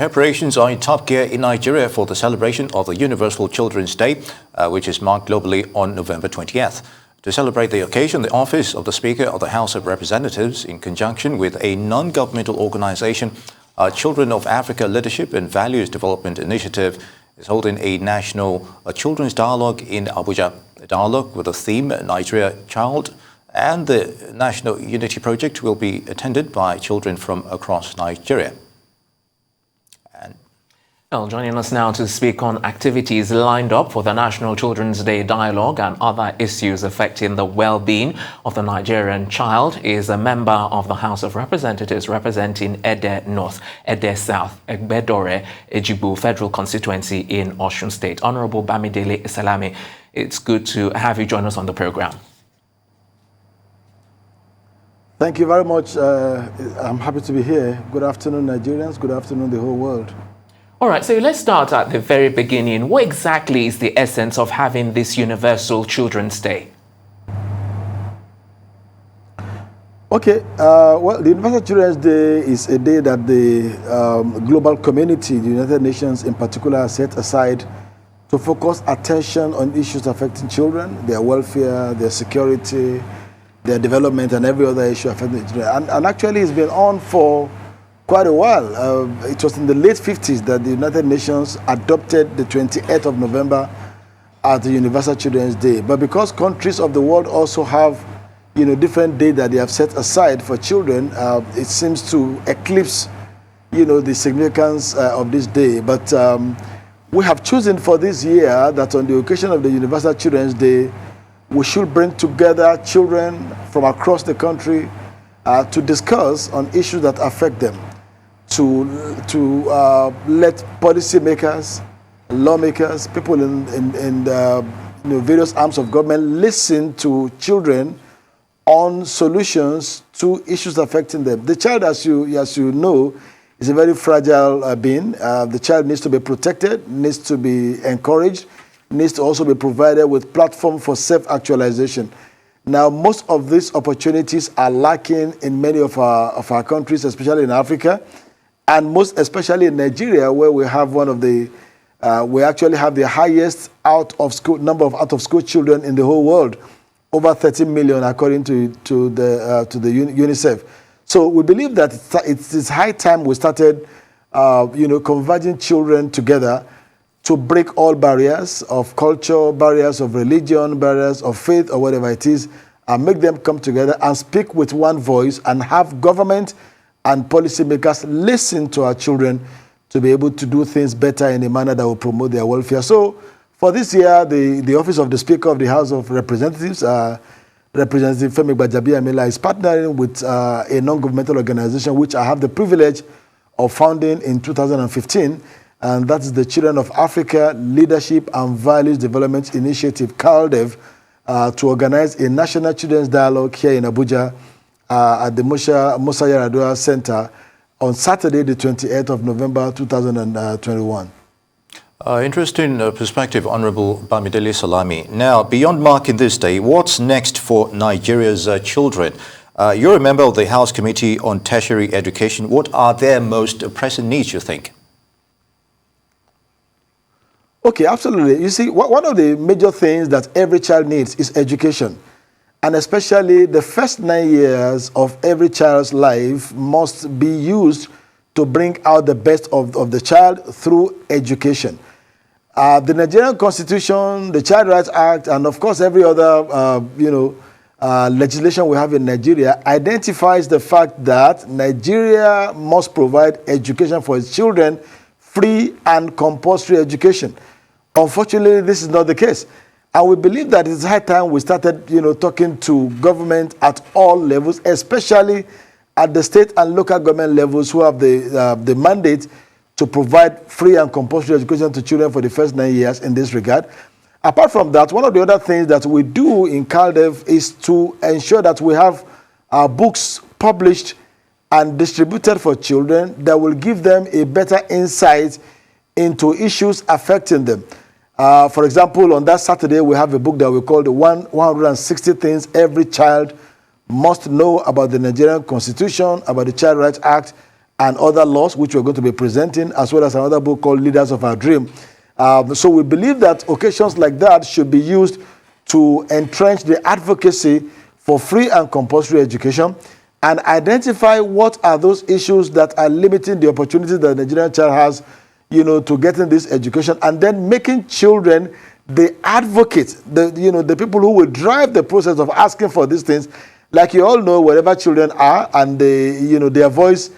Preparations are in top gear in Nigeria for the celebration of the Universal Children's Day, which is marked globally on November 20th. To celebrate the occasion, the Office of the Speaker of the House of Representatives, in conjunction with a non-governmental organization, Children of Africa Leadership and Values Development Initiative, is holding a national children's dialogue in Abuja. The dialogue with the theme Nigeria Child and the National Unity Project will be attended by children from across Nigeria. Well, joining us now to speak on activities lined up for the National Children's Day Dialogue and other issues affecting the well-being of the Nigerian child is a member of the House of Representatives representing Ede North, Ede South, Egbedore, Ejibu Federal Constituency in Osun State. Honorable Bamidele Salami, it's good to have you join us on the program. Thank you very much. I'm happy to be here. Good afternoon, Nigerians. Good afternoon, the whole world. All right, so let's start at the very beginning. What exactly is the essence of having this Universal Children's Day? Okay, well, the Universal Children's Day is a day that the global community, the United Nations in particular, set aside to focus attention on issues affecting children, their welfare, their security, their development, and every other issue affecting children. And actually, it's been on for quite a while. It was in the late 50s that the United Nations adopted the 28th of November as the Universal Children's Day. But because countries of the world also have, different days that they have set aside for children, it seems to eclipse, the significance of this day. But we have chosen for this year that on the occasion of the Universal Children's Day, we should bring together children from across the country to discuss on issues that affect them. To let policymakers, lawmakers, people in various arms of government listen to children on solutions to issues affecting them. The child, as you know, is a very fragile being. The child needs to be protected, needs to be encouraged, needs to also be provided with platform for self-actualization. Now, most of these opportunities are lacking in many of our countries, especially in Africa. And most especially in Nigeria, where we have we actually have the highest number of out-of-school children in the whole world, over 13 million, according to the UNICEF. So we believe that it's high time we started, converging children together to break all barriers of culture, barriers of religion, barriers of faith, or whatever it is, and make them come together and speak with one voice and have government and policymakers listen to our children to be able to do things better in a manner that will promote their welfare. So for this year, the Office of the Speaker of the House of Representatives, Representative Femi Gbajabiamila, is partnering with a non-governmental organization which I have the privilege of founding in 2015, and that is the Children of Africa Leadership and Values Development Initiative, CALDEV, to organize a national children's dialogue here in Abuja at the Musa Yar'Adua Center on Saturday, the 28th of November, 2021. Interesting perspective, Honorable Bamidele Salami. Now, beyond marking this day, what's next for Nigeria's children? You're a member of the House Committee on Tertiary Education. What are their most pressing needs, you think? Okay, absolutely. You see, one of the major things that every child needs is education. And especially the first 9 years of every child's life must be used to bring out the best of the child through education. The Nigerian Constitution, the Child Rights Act, and of course every other legislation we have in Nigeria identifies the fact that Nigeria must provide education for its children, free and compulsory education. Unfortunately, this is not the case. And we believe that it's high time we started, talking to government at all levels, especially at the state and local government levels who have the mandate to provide free and compulsory education to children for the first 9 years in this regard. Apart from that, one of the other things that we do in CALDEV is to ensure that we have books published and distributed for children that will give them a better insight into issues affecting them. For example, on that Saturday, we have a book that we call the 160 Things Every Child Must Know About the Nigerian Constitution, about the Child Rights Act, and Other Laws, which we're going to be presenting, as well as another book called Leaders of Our Dream. So we believe that occasions like that should be used to entrench the advocacy for free and compulsory education and identify what are those issues that are limiting the opportunities that the Nigerian child has, to getting this education, and then making children the advocates, the people who will drive the process of asking for these things. Like you all know, wherever children are, and their voice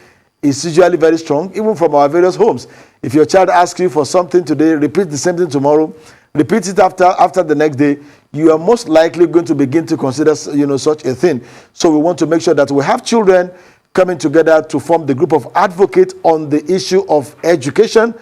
is usually very strong, even from our various homes. If your child asks you for something today, repeat the same thing tomorrow, repeat it after the next day, you are most likely going to begin to consider, such a thing. So we want to make sure that we have children coming together to form the group of advocates on the issue of education,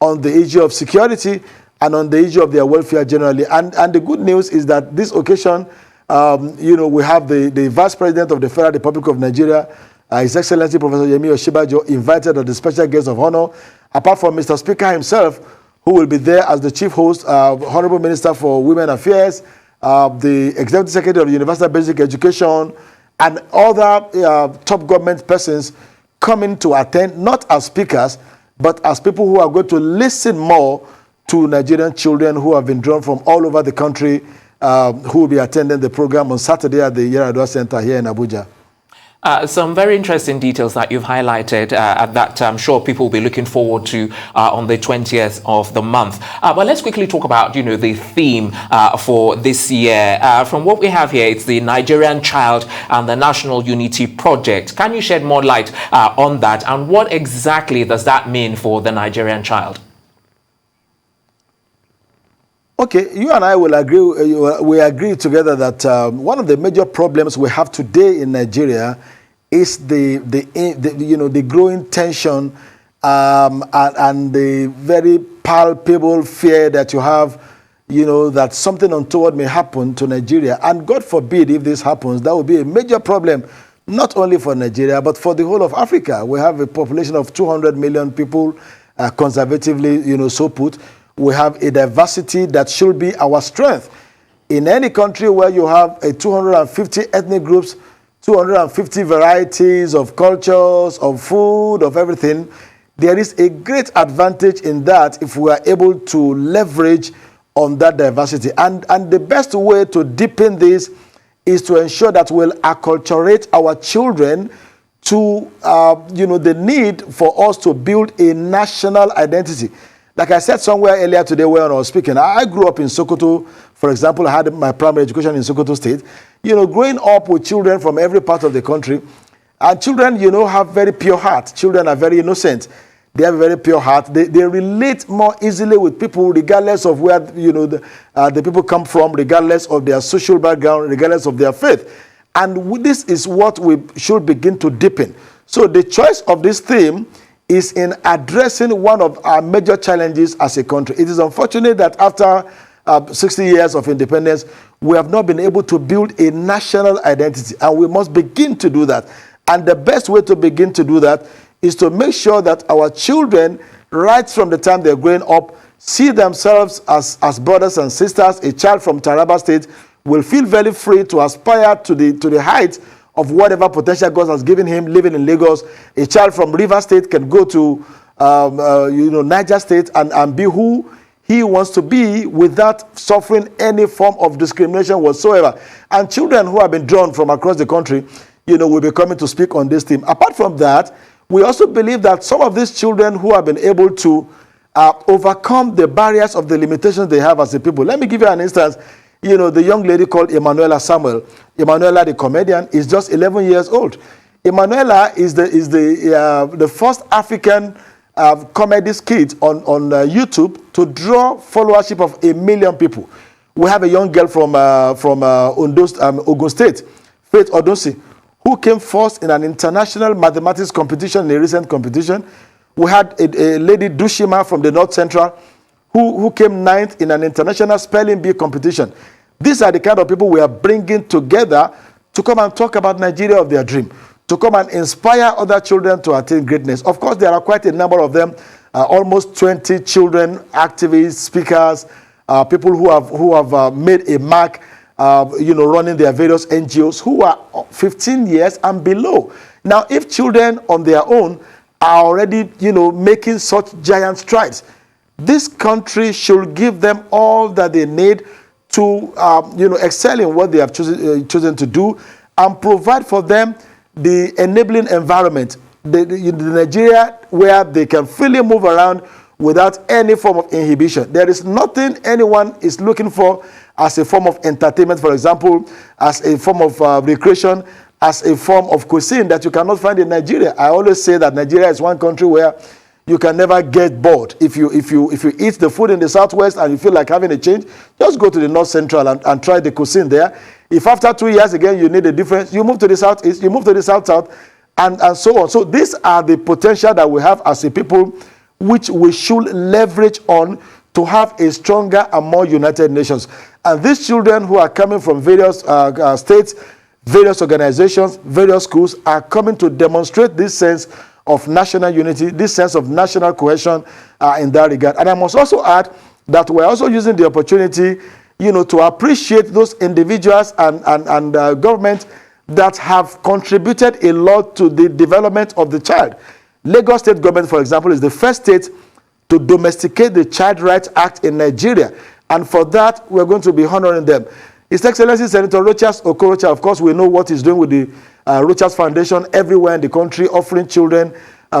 on the issue of security, and on the issue of their welfare generally. And the good news is that this occasion, we have the Vice President of the Federal Republic of Nigeria, His Excellency Professor Yemi Oshibajo, invited as the special guest of honor, apart from Mr. Speaker himself, who will be there as the chief host, Honorable Minister for Women Affairs, the Executive Secretary of Universal Basic Education, and other top government persons coming to attend, not as speakers, but as people who are going to listen more to Nigerian children who have been drawn from all over the country, who will be attending the program on Saturday at the Yaradua Center here in Abuja. Some very interesting details that you've highlighted that I'm sure people will be looking forward to on the 20th of the month. But let's quickly talk about, the theme for this year. From what we have here, it's the Nigerian Child and the National Unity Project. Can you shed more light on that? And what exactly does that mean for the Nigerian child? Okay, you and I will agree. We agree together that one of the major problems we have today in Nigeria is the growing tension and the very palpable fear that you have, that something untoward may happen to Nigeria. And God forbid if this happens, that will be a major problem, not only for Nigeria but for the whole of Africa. We have a population of 200 million people, conservatively, so put. We have a diversity that should be our strength. In any country where you have 250 ethnic groups, 250 varieties of cultures, of food, of everything, there is a great advantage in that if we are able to leverage on that diversity. And the best way to deepen this is to ensure that we'll acculturate our children to the need for us to build a national identity. Like I said somewhere earlier today when I was speaking, I grew up in Sokoto. For example, I had my primary education in Sokoto State. Growing up with children from every part of the country, and children, have very pure heart. Children are very innocent. They have a very pure heart. They relate more easily with people regardless of where, the people come from, regardless of their social background, regardless of their faith. And this is what we should begin to deepen. So the choice of this theme is in addressing one of our major challenges as a country. It is unfortunate that after 60 years of independence, we have not been able to build a national identity, and we must begin to do that. And the best way to begin to do that is to make sure that our children, right from the time they're growing up, see themselves as brothers and sisters. A child from Taraba State will feel very free to aspire to the heights of whatever potential God has given him living in Lagos. A child from River State can go to Niger State and be who he wants to be without suffering any form of discrimination whatsoever. And children who have been drawn from across the country, will be coming to speak on this theme. Apart from that, we also believe that some of these children who have been able to overcome the barriers of the limitations they have as a people. Let me give you an instance. The young lady called Emanuela Samuel. Emanuela, the comedian, is just 11 years old. Emanuela is the first African comedy skit on YouTube to draw followership of 1 million people. We have a young girl from Ogun State, Faith Odunsi, who came first in an international mathematics competition in a recent competition. We had a lady, Dushima, from the North Central, who came 9th in an international spelling bee competition. These are the kind of people we are bringing together to come and talk about Nigeria of their dream, to come and inspire other children to attain greatness. Of course, there are quite a number of them, almost 20 children, activists, speakers, people who have made a mark, running their various NGOs, who are 15 years and below. Now, if children on their own are already, making such giant strides. This country should give them all that they need to, excel in what they have chosen to do, and provide for them the enabling environment, the Nigeria where they can freely move around without any form of inhibition. There is nothing anyone is looking for as a form of entertainment, for example, as a form of recreation, as a form of cuisine that you cannot find in Nigeria. I always say that Nigeria is one country where you can never get bored. If you eat the food in the southwest and you feel like having a change, just go to the north central and try the cuisine there. If after 2 years again you need a difference, you move to the southeast, you move to the south, and so on. So these are the potential that we have as a people, which we should leverage on to have a stronger and more united nations. And these children who are coming from various states, various organizations, various schools, are coming to demonstrate this sense of national unity, this sense of national cohesion in that regard. And I must also add that we're also using the opportunity, to appreciate those individuals and government that have contributed a lot to the development of the child. Lagos State government, for example, is the first state to domesticate the Child Rights Act in Nigeria. And for that, we're going to be honoring them. His Excellency Senator Rochas Okorocha, of course, we know what he's doing with the Rochas Foundation everywhere in the country, offering children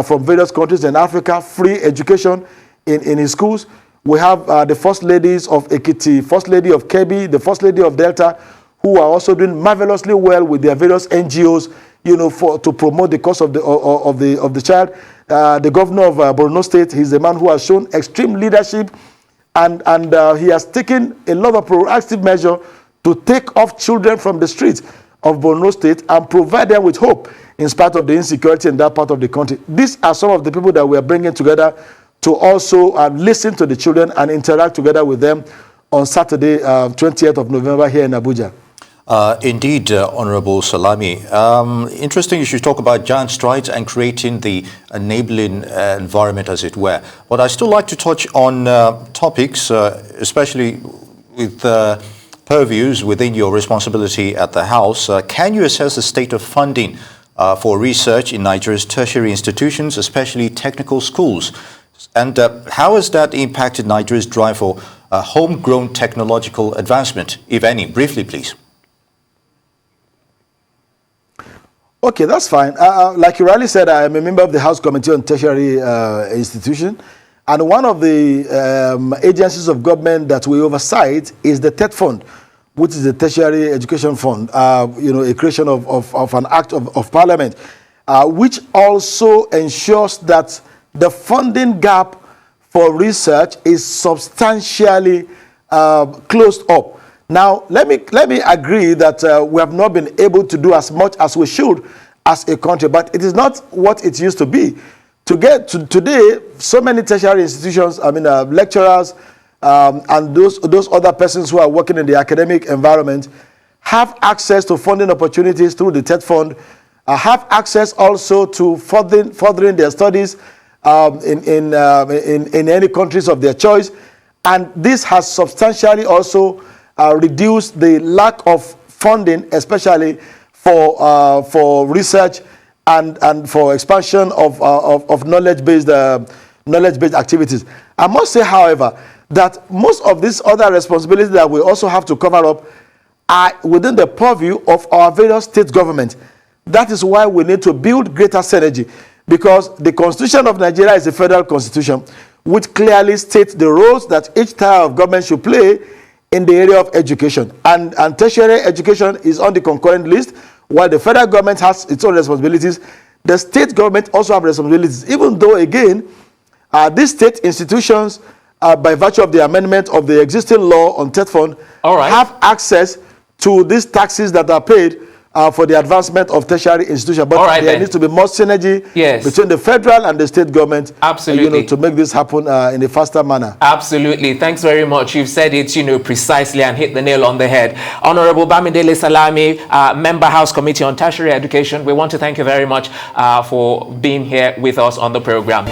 from various countries in Africa free education in his schools. We have the First Ladies of Ekiti, First Lady of Kebbi, the First Lady of Delta, who are also doing marvelously well with their various NGOs, to promote the cause of the child. The governor of Borno State, he's a man who has shown extreme leadership, and he has taken a lot of proactive measure to take off children from the streets of Borno State and provide them with hope in spite of the insecurity in that part of the country. These are some of the people that we are bringing together to also listen to the children and interact together with them on Saturday, 20th of November here in Abuja. Indeed, Honorable Salami. Interesting you should talk about giant strides and creating the enabling environment, as it were. But I still like to touch on topics, especially with purviews within your responsibility at the House. Can you assess the state of funding for research in Nigeria's tertiary institutions, especially technical schools? And how has that impacted Nigeria's drive for homegrown technological advancement, if any? Briefly, please. Okay, that's fine. Like you rightly said, I am a member of the House Committee on Tertiary Institution. And one of the agencies of government that we oversight is the TET Fund, which is the Tertiary Education Fund, a creation of an act of parliament, which also ensures that the funding gap for research is substantially closed up. Now, let me agree that we have not been able to do as much as we should as a country, but it is not what it used to be. To get to today, so many tertiary institutions, lecturers and those other persons who are working in the academic environment have access to funding opportunities through the TET Fund, have access also to furthering their studies in any countries of their choice. And this has substantially also reduced the lack of funding, especially for research and for expansion of knowledge-based activities. I must say, however, that most of these other responsibilities that we also have to cover up are within the purview of our various state governments. That is why we need to build greater synergy, because the Constitution of Nigeria is a federal constitution, which clearly states the roles that each tier of government should play in the area of education. And tertiary education is on the concurrent list. While the federal government has its own responsibilities, the state government also have responsibilities, even though, again, these state institutions, by virtue of the amendment of the existing law on TET Fund, have access to these taxes that are paid for the advancement of tertiary institutions. But there needs to be more synergy between the federal and the state government, to make this happen in a faster manner. Absolutely. Thanks very much. You've said it, precisely and hit the nail on the head. Honorable Bamidele Salami, Member House Committee on Tertiary Education, we want to thank you very much for being here with us on the program.